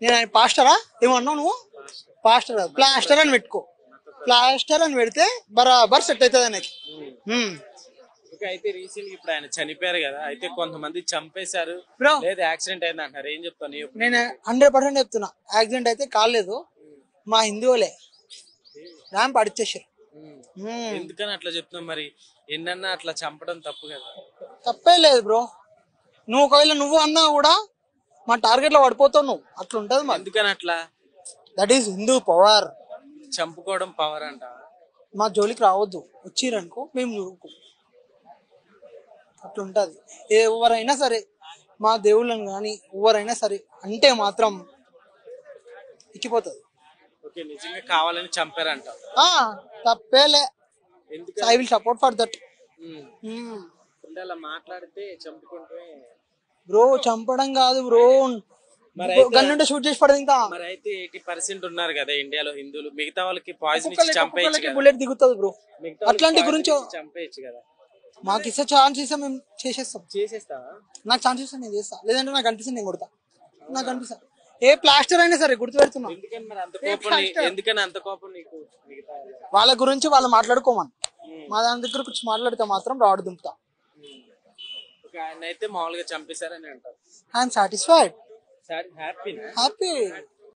నేను ఆయన పాస్టరా ఏమన్నావు నువ్వు? పాస్టర్ ప్లాస్టర్ అని పెట్టుకో. ప్లాస్టర్ అని పెడితే బరాబర్ సెట్ అవుతుంది ఆయనకి. అయితే రీసెంట్ ఇప్పుడు ఆయన చనిపోయారు కదా, అయితే కొంతమంది చంపేశారు బ్రో లేదా యాక్సిడెంట్ అయింది అంటారు, ఏం చెప్తాను? నేను 100% చెప్తున్నా, యాక్సిడెంట్ అయితే కాలేదు. మా హిందువులే ర్యాంప్ అడిచేసారు. ఎందుకని అట్లా చెప్తున్నాం మరి? ఎన్నన్నా అట్లా చంపడం తప్పు కదా? తప్పే లేదు బ్రో. నువ్వు ఒకవేళ నువ్వు అన్నా కూడా మా టార్గెట్ లో పడిపోతావు నువ్వు. అట్లా ఉంటది మరి. ఎందుకని అట్లా? That is Hindu power. చంపుకోవడం పవర్ అంట. మా జోలికి రావద్దు, వచ్చిరనుకో మేము చూడుకో. అట్లుంటది. ఎవరైనా సరే మా దేవుళ్ళని కానీ ఎవరైనా సరే అంటే మాత్రం ఎక్కిపోతుంది. ఓకే, నిజంగా కావాలని చంపారంట. తప్పేలే. ఎందుకు? I will support for that. అలా మాట్లాడితే చంపుకుంటే బ్రో చంపడం కాదు బ్రో, గన్నుంటే షూట్ చేసి పడదు. ఇంకా మరి అయితే 80% ఉన్నారు కదా ఇండియాలో హిందువులు, మిగతా వాళ్ళకి పాయిజన్ ఇచ్చి చంపేయచ్చు కదా? బుల్లెట్ దిగుతుంది బ్రో. అట్లాంటి గురించి చంపేయచ్చు కదా? మాకు ఇస్తే ఛాన్స్ ఇస్తే మేము చేసేస్తాం. చేసేస్తావా? నాకు ఛాన్స్ ఇస్తే నేను చేస్తా, లేదంటే నాకు అనిపిస్తుంది నేను కొడతా. నాకు అనిపిస్తా ఏ ప్లాస్టర్ అయినా సరే గుర్తు పెడుతున్నా. ఎందుకని అంత కోపం నీకు? వాళ్ళ గురించి వాళ్ళు మాట్లాడుకోమని, మా దాని దగ్గర వచ్చి మాట్లాడితే మాత్రం రాడు దింపుతా. ఆయన అయితే మామూలుగా చంపేశారని అంటారు. I'm satisfied, happy.